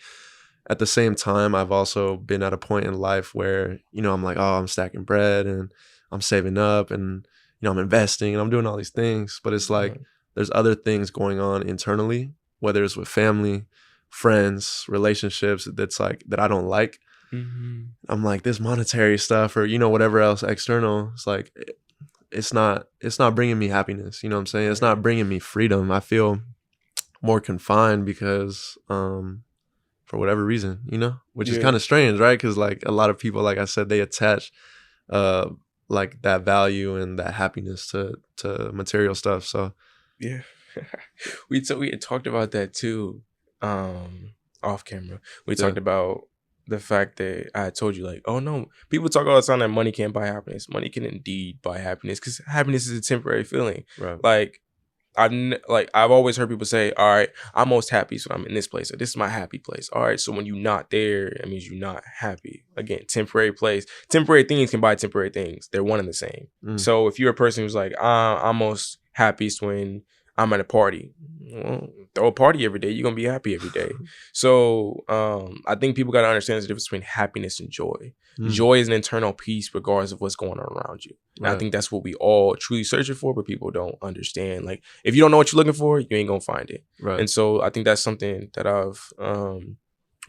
at the same time, I've also been at a point in life where, you know, I'm like, oh, I'm stacking bread and I'm saving up and, you know, I'm investing and I'm doing all these things. But it's like, there's other things going on internally, whether it's with family, friends, relationships that's like, that I don't like. I'm like, this monetary stuff or, you know, whatever else external, it's like, it's not bringing me happiness. You know what I'm saying? It's not bringing me freedom. I feel more confined because, for whatever reason, you know, which is kind of strange, right? Because like a lot of people, like I said, they attach like that value and that happiness to material stuff. So yeah, we had talked about that too, off camera. We talked about the fact that I had told you, like, oh no, people talk all the time that money can't buy happiness. Money can indeed buy happiness because happiness is a temporary feeling. Right. Like I've always heard people say, all right, I'm most happy when I'm in this place, or this is my happy place. All right, so when you're not there, it means you're not happy. Again, temporary place, temporary things can buy temporary things. They're one and the same. So if you're a person who's like, I'm most happiest when I'm at a party, well, throw a party every day, you're gonna be happy every day. So I think people gotta understand the difference between happiness and joy. Joy is an internal peace regardless of what's going on around you. And I think that's what we all truly searching for, but people don't understand. Like, if you don't know what you're looking for, you ain't gonna find it. Right. And so I think that's something that I've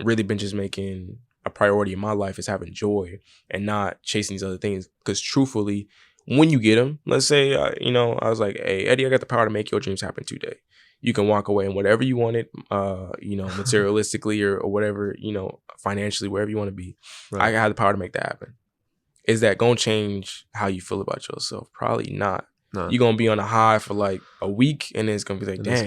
really been just making a priority in my life, is having joy and not chasing these other things. Because truthfully, when you get them, let's say, you know, I was like, hey, Eddie, I got the power to make your dreams happen today. You can walk away and whatever you wanted, you know, materialistically or whatever, you know, financially, wherever you want to be. Right. I have the power to make that happen. Is that going to change how you feel about yourself? Probably not. No. You're going to be on a high for like a week and then it's going to be like, dang,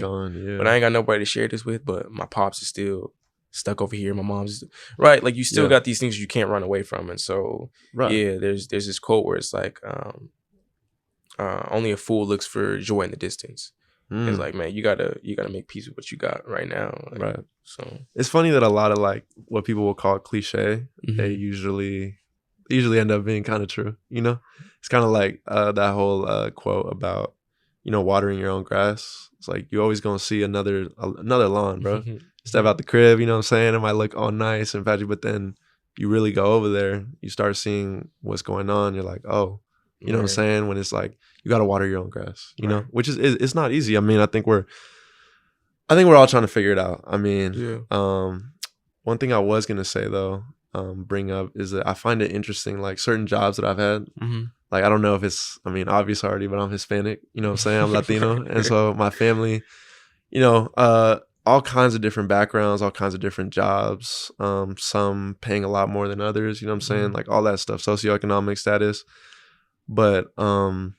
but I ain't got nobody to share this with, but my pops is still stuck over here. My mom's right. Like, you still got these things you can't run away from. And so, there's this quote where it's like, only a fool looks for joy in the distance. It's like, man, you gotta make peace with what you got right now. Like, right. So it's funny that a lot of like what people will call cliche, they usually end up being kind of true. You know, it's kind of like that whole quote about, you know, watering your own grass. It's like, you always gonna see another lawn, bro. Step out the crib, you know what I'm saying? It might look all nice and flashy, but then you really go over there, you start seeing what's going on. You're like, oh. You know what I'm saying? When it's like, you got to water your own grass, you know, which is, it's not easy. I mean, I think we're all trying to figure it out. I mean, one thing I was going to say though, bring up is that I find it interesting, like certain jobs that I've had, like, I don't know if it's, I mean, obvious already, but I'm Hispanic, you know what I'm saying? I'm Latino. And so my family, you know, all kinds of different backgrounds, all kinds of different jobs, some paying a lot more than others, you know what I'm saying? Like all that stuff, socioeconomic status. But one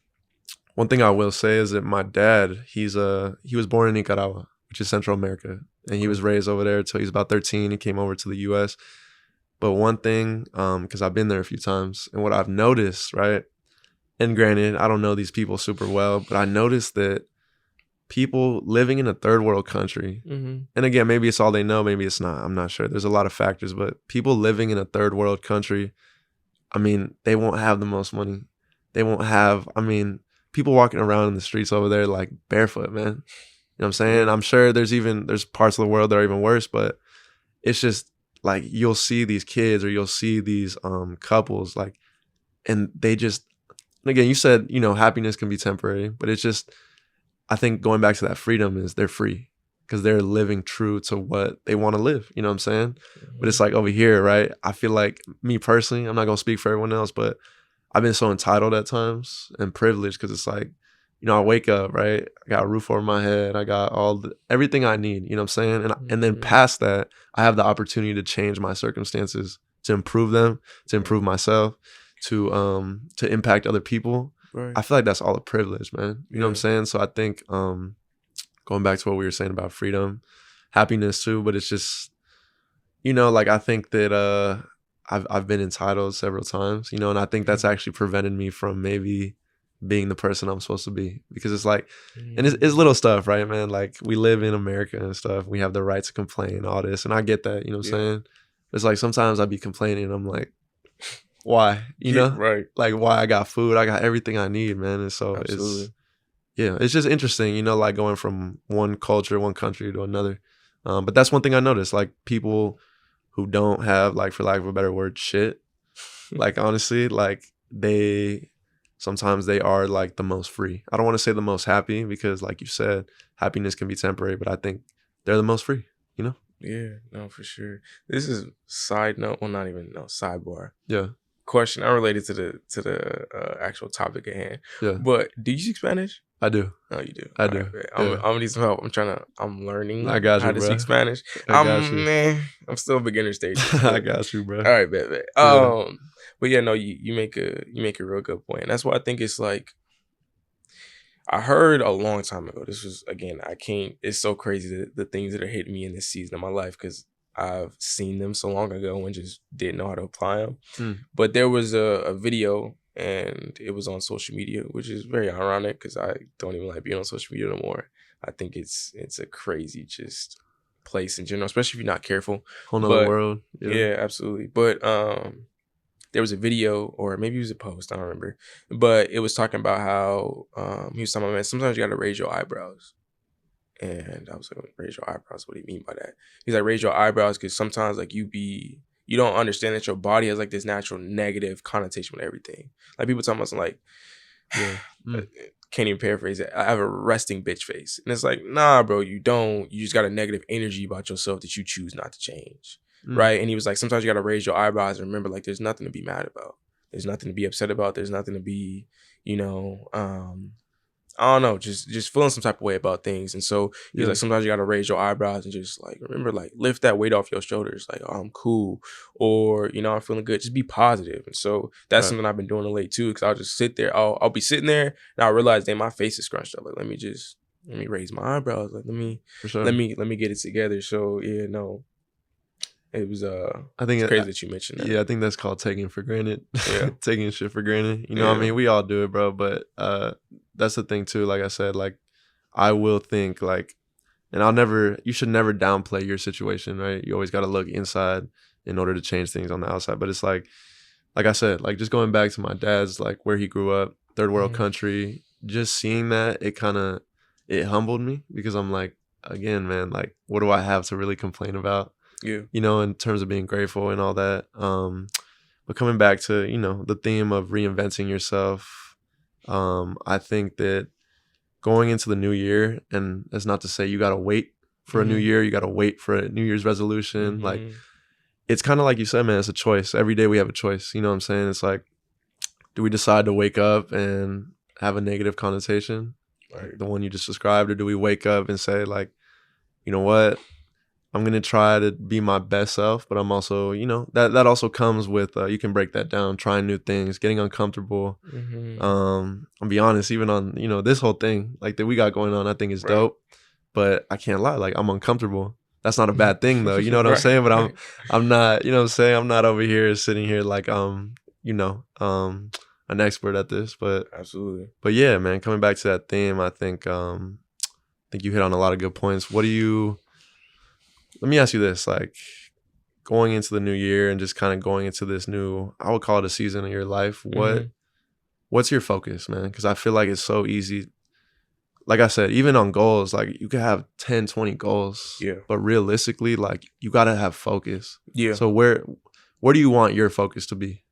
thing I will say is that my dad, he was born in Nicaragua, which is Central America, and he was raised over there until he was about 13. He came over to the U.S. But one thing, because I've been there a few times, and what I've noticed, right, and granted, I don't know these people super well, but I noticed that people living in a third world country, and again, maybe it's all they know, maybe it's not, I'm not sure. There's a lot of factors, but people living in a third world country, I mean, they won't have the most money. They won't have, I mean, people walking around in the streets over there like barefoot, man. what I'm saying? I'm sure there's parts of the world that are even worse, but it's just like you'll see these kids or you'll see these couples like, and they just, and again, you said, you know, happiness can be temporary, but it's just, I think going back to that freedom is they're free because they're living true to what they want to live. You know what I'm saying? But it's like over here, right? I feel like me personally, I'm not going to speak for everyone else, but I've been so entitled at times and privileged because it's like, you know, I wake up, right? I got a roof over my head. I got everything I need, you know what I'm saying? And then past that, I have the opportunity to change my circumstances, to improve them, to improve myself, to impact other people. Right. I feel like that's all a privilege, man. You know what I'm saying? So I think going back to what we were saying about freedom, happiness too, but it's just, you know, like I think that I've been entitled several times, you know, and I think that's actually prevented me from maybe being the person I'm supposed to be, because it's like, and it's little stuff, right, man? Like we live in America and stuff. We have the right to complain, all this, and I get that, you know what I'm saying? It's like sometimes I'd be complaining and I'm like, why? You know? Right. Like why I got food, I got everything I need, man. And so it's just interesting, you know, like going from one culture, one country to another. But that's one thing I noticed, like people who don't have, like, for lack of a better word, shit, like honestly, like sometimes they are like the most free. I don't want to say the most happy because like you said, happiness can be temporary, but I think they're the most free, you know? Yeah, no, for sure. This is side note, well, not even, no, sidebar. Yeah. Question unrelated to the actual topic at hand. Yeah. But do you speak Spanish? I do. Oh, you do? I do. I'm gonna need some help. I'm learning I got you, how to bro. speak Spanish. I got you. Man, I'm still a beginner stage. I got you, bro. All right, bet. Yeah. But yeah, no, you make a real good point. And that's why I think it's like, I heard a long time ago. This was, again, it's so crazy the things that are hitting me in this season of my life because I've seen them so long ago and just didn't know how to apply them. But there was a video and it was on social media, which is very ironic because I don't even like being on social media no more. I think it's a crazy just place in general, especially if you're not careful. Whole nother world. Yeah, absolutely. But there was a video, or maybe it was a post, I don't remember. But it was talking about how he was talking about, man, sometimes you got to raise your eyebrows. And I was like, raise your eyebrows? What do you mean by that? He's like, raise your eyebrows because sometimes like you don't understand that your body has like this natural negative connotation with everything. Like people talking about something like, can't even paraphrase it, I have a resting bitch face. And it's like, nah, bro, you don't. You just got a negative energy about yourself that you choose not to change. Right? And he was like, sometimes you got to raise your eyebrows and remember, like, there's nothing to be mad about. There's nothing to be upset about. There's nothing to be, you know, I don't know, just feeling some type of way about things. And so he's like, sometimes you got to raise your eyebrows and just like, remember, like, lift that weight off your shoulders. Like, oh, I'm cool. Or, you know, I'm feeling good. Just be positive. And so that's something I've been doing of late too. Because I'll just sit there. I'll be sitting there and I'll realize, damn, my face is scrunched up. Like, let me raise my eyebrows. Like, let me get it together. So yeah, no. It was I think it's crazy that you mentioned that. Yeah, I think that's called taking for granted. Yeah. Taking shit for granted. You know what I mean? We all do it, bro. But that's the thing too. Like I said, like I will think like, and you should never downplay your situation, right? You always got to look inside in order to change things on the outside. But it's like I said, like just going back to my dad's, like where he grew up, third world country, just seeing that, it humbled me because I'm like, again, man, like what do I have to really complain about? Yeah. You know, in terms of being grateful and all that. But coming back to, you know, the theme of reinventing yourself, I think that going into the new year, and that's not to say you got to wait for a new year, you got to wait for a New Year's resolution. Like, it's kind of like you said, man, it's a choice. Every day we have a choice. You know what I'm saying? It's like, do we decide to wake up and have a negative connotation, like the one you just described, or do we wake up and say, like, you know what? I'm going to try to be my best self, but I'm also, you know, that also comes with, you can break that down, trying new things, getting uncomfortable. I'll be honest, even on, you know, this whole thing like that we got going on, I think is dope, but I can't lie. Like I'm uncomfortable. That's not a bad thing though. You know what I'm saying? But I'm not, you know what I'm saying? I'm not over here sitting here like, you know, an expert at this, but absolutely. But yeah, man, coming back to that theme, I think you hit on a lot of good points. Let me ask you this, like going into the new year and just kind of going into this new, I would call it a season of your life. What's your focus, man? Because I feel like it's so easy. like I said, even on goals, like you could have 10, 20 goals. Yeah. But realistically, like you gotta have focus. Yeah. So where do you want your focus to be?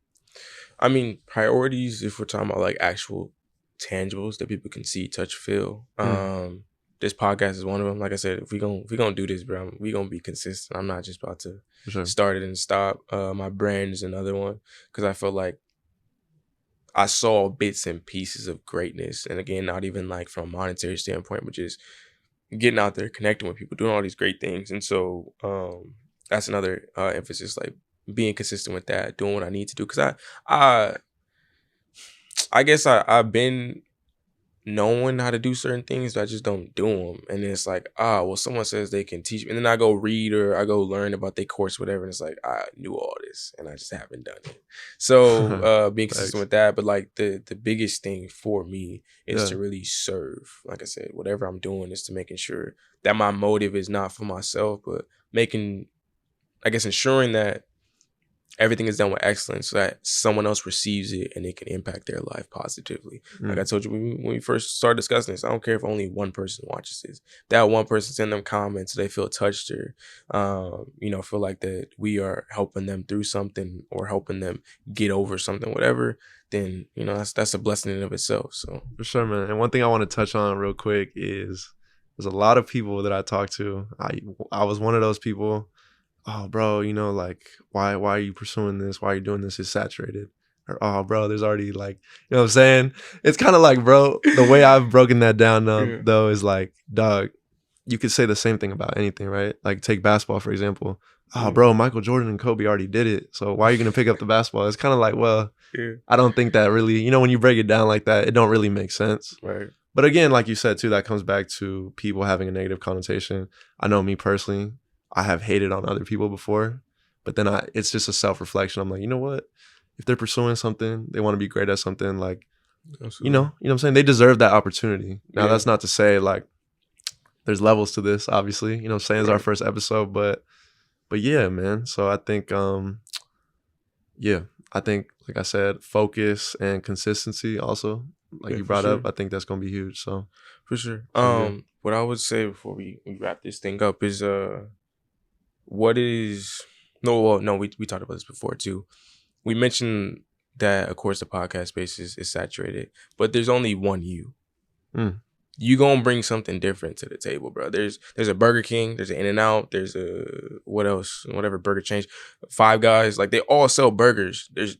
I mean, priorities, if we're talking about like actual tangibles that people can see, touch, feel. This podcast is one of them. Like I said, if we gonna do this, bro, we gonna be consistent. I'm not just about to start it and stop. My brand is another one, because I feel like I saw bits and pieces of greatness, and again, not even like from a monetary standpoint, but just getting out there, connecting with people, doing all these great things. And so that's another emphasis, like being consistent with that, doing what I need to do. Because I guess I've been knowing how to do certain things, but I just don't do them. And then it's like, well, someone says they can teach me. And then I go read or I go learn about their course, whatever. And it's like, I knew all this and I just haven't done it. So being consistent with that. But like the biggest thing for me is to really serve. Like I said, whatever I'm doing is to making sure that my motive is not for myself, but ensuring that everything is done with excellence so that someone else receives it and it can impact their life positively. Like I told you when we first started discussing this, I don't care if only one person watches this. That one person send them comments, they feel touched or, feel like that we are helping them through something or helping them get over something, whatever, then, that's a blessing in of itself. So for sure, man. And one thing I want to touch on real quick is there's a lot of people that I talk to. I was one of those people. Oh, bro, like, why are you pursuing this? Why are you doing this? It's saturated. Or, oh, bro, there's already like, you know what I'm saying? It's kind of like, bro, the way I've broken that down though is like, dog, you could say the same thing about anything, right? Like take basketball, for example. Oh, bro, Michael Jordan and Kobe already did it. So why are you going to pick up the basketball? It's kind of like, well, I don't think that really, when you break it down like that, it don't really make sense. Right. But again, like you said, too, that comes back to people having a negative connotation. I know me personally, I have hated on other people before, but then it's just a self-reflection. I'm like, you know what? If they're pursuing something, they want to be great at something, like, you know what I'm saying? They deserve that opportunity. Now, that's not to say, like, there's levels to this, obviously. You know what I'm saying? It's our first episode, but yeah, man. So I think, like I said, focus and consistency also, like you brought up, I think that's going to be huge. So for sure. What I would say before we wrap this thing up is, we talked about this before too. We mentioned that, of course, the podcast space is saturated, but there's only one you. You gonna bring something different to the table, bro. There's a Burger King, there's an In-N-Out, there's a whatever burger change, Five Guys, like they all sell burgers. It's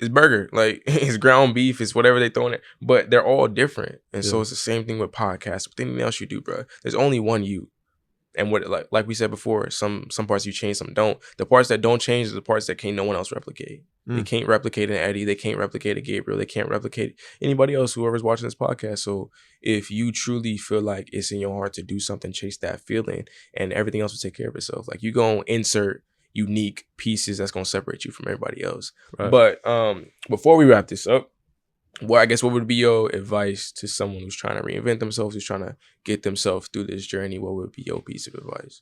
burger, like it's ground beef, it's whatever they throw in it, but they're all different. And so it's the same thing with podcasts, with anything else you do, bro. There's only one you. And what like we said before, some parts you change, some don't. The parts that don't change are the parts that can't no one else replicate. They can't replicate an Eddie. They can't replicate a Gabriel. They can't replicate anybody else, whoever's watching this podcast. So if you truly feel like it's in your heart to do something, chase that feeling, and everything else will take care of itself. Like you gonna insert unique pieces that's gonna separate you from everybody else. Right. But before we wrap this up, well, I guess what would be your advice to someone who's trying to reinvent themselves, who's trying to get themselves through this journey? What would be your piece of advice?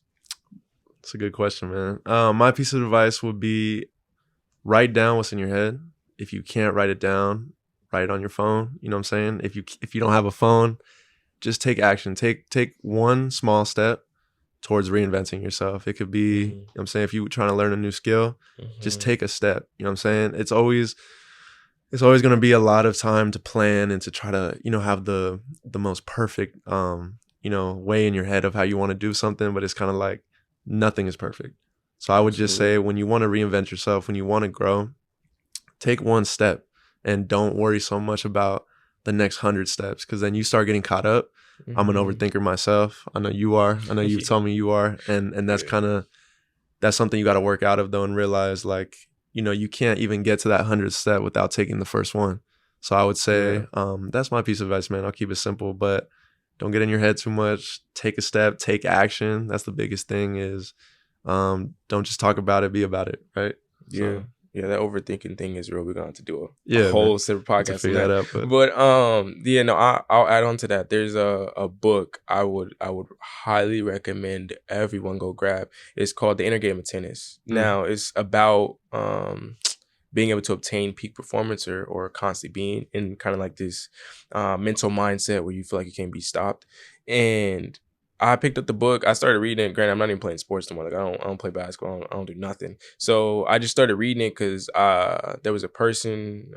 That's a good question, man. My piece of advice would be write down what's in your head. If you can't write it down, write it on your phone. You know what I'm saying? If you don't have a phone, just take action. Take one small step towards reinventing yourself. It could be, you know what I'm saying, if you're trying to learn a new skill, just take a step. You know what I'm saying? It's always going to be a lot of time to plan and to try to, have the most perfect, way in your head of how you want to do something. But it's kind of like nothing is perfect. So I would just say when you want to reinvent yourself, when you want to grow, take one step and don't worry so much about the next 100 steps, because then you start getting caught up. I'm an overthinker myself. I know you are. I know you've told me you are. And that's that's something you got to work out of though, and realize like, you can't even get to that 100th step without taking the first one. So I would say that's my piece of advice, man. I'll keep it simple, but don't get in your head too much. Take a step, take action. That's the biggest thing is don't just talk about it, be about it, right? Yeah. Yeah, that overthinking thing is real. We're going to do a whole separate podcast on that. I'll add on to that. There's a book I would highly recommend everyone go grab. It's called The Inner Game of Tennis. Now, it's about being able to obtain peak performance or constantly being in kind of like this mental mindset where you feel like you can't be stopped. And I picked up the book. I started reading it. Granted, I'm not even playing sports anymore. Like I don't play basketball. I don't do nothing. So I just started reading it because there was a person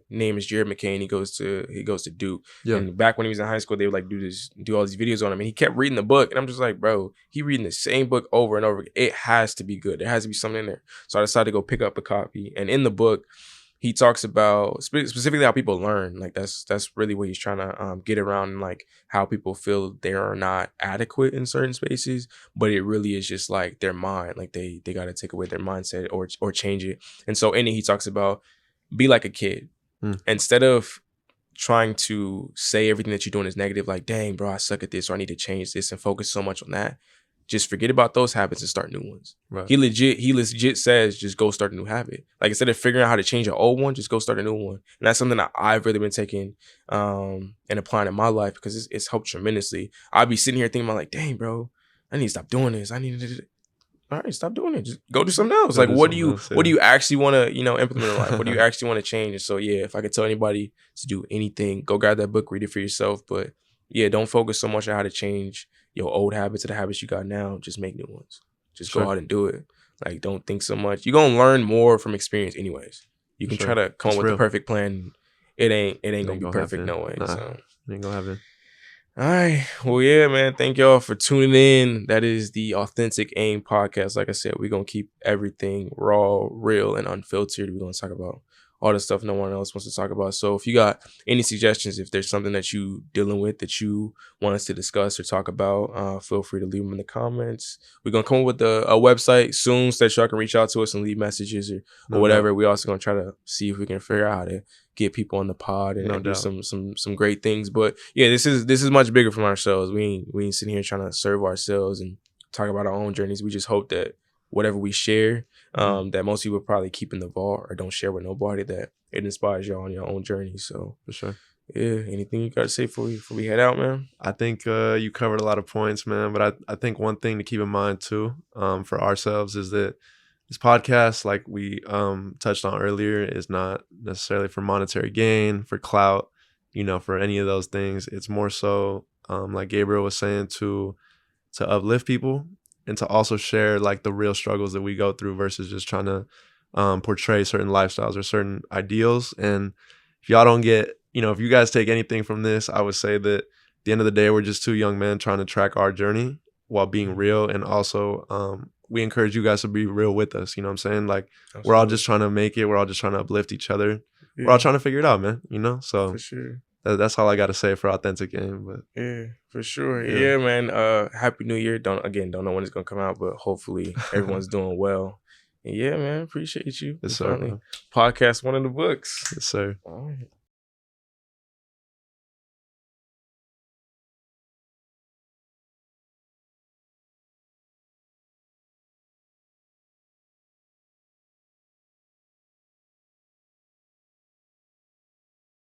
name is Jared McCain. He goes to Duke. Yeah. And back when he was in high school, they would like do all these videos on him. And he kept reading the book. And I'm just like, bro, he reading the same book over and over again. It has to be good. There has to be something in there. So I decided to go pick up a copy. And in the book, he talks about specifically how people learn. Like that's really what he's trying to get around, and like how people feel they are not adequate in certain spaces, but it really is just like their mind. Like they got to take away their mindset or change it. And so in it, he talks about be like a kid. Instead of trying to say everything that you're doing is negative, like, dang, bro, I suck at this, or I need to change this, and focus so much on that. Just forget about those habits and start new ones. Right. He legit says, just go start a new habit. Like instead of figuring out how to change an old one, just go start a new one. And that's something that I've really been taking and applying in my life, because it's helped tremendously. I'd be sitting here thinking about like, dang, bro, I need to stop doing this. I need to. All right, stop doing it. Just go do something else. Like, what do you actually want to, implement in life? What do you actually want to change? And so, yeah, if I could tell anybody to do anything, go grab that book, read it for yourself. But yeah, don't focus so much on how to change your old habits to the habits you got now. Just make new ones. Just go out and do it. Like, don't think so much. You're gonna learn more from experience, anyways. You can try to come up with the perfect plan. It ain't gonna be perfect, no way. So it ain't gonna happen. All right. Well, yeah, man. Thank y'all for tuning in. That is the Authentic Aim podcast. Like I said, we're going to keep everything raw, real, and unfiltered. We're going to talk about all the stuff no one else wants to talk about. So if you got any suggestions, if there's something that you dealing with that you want us to discuss or talk about, feel free to leave them in the comments. We're going to come up with a website soon so that y'all can reach out to us and leave messages or whatever. We're also going to try to see if we can figure out how to get people on the pod and do some great things. But yeah, this is much bigger from ourselves. We ain't sitting here trying to serve ourselves and talk about our own journeys. We just hope that whatever we share, that most people probably keep in the vault or don't share with nobody, that it inspires y'all on your own journey. So for sure. Yeah, anything you got to say before we head out, man? I think you covered a lot of points, man. But I think one thing to keep in mind too, for ourselves, is that this podcast, like we touched on earlier, is not necessarily for monetary gain, for clout, for any of those things. It's more so, like Gabriel was saying, to uplift people and to also share like the real struggles that we go through versus just trying to portray certain lifestyles or certain ideals. And if y'all don't get, if you guys take anything from this, I would say that at the end of the day, we're just two young men trying to track our journey while being real. And also, we encourage you guys to be real with us. You know what I'm saying? Like, Absolutely. We're all just trying to make it. We're all just trying to uplift each other. Yeah. We're all trying to figure it out, man. So for sure. That's all I got to say for Authentic Aim. But yeah, for sure. Yeah, man. Happy New Year. Don't know when it's going to come out, but hopefully everyone's doing well. And yeah, man. Appreciate you. Yes, sir. Podcast one in the books. Yes, sir. All right.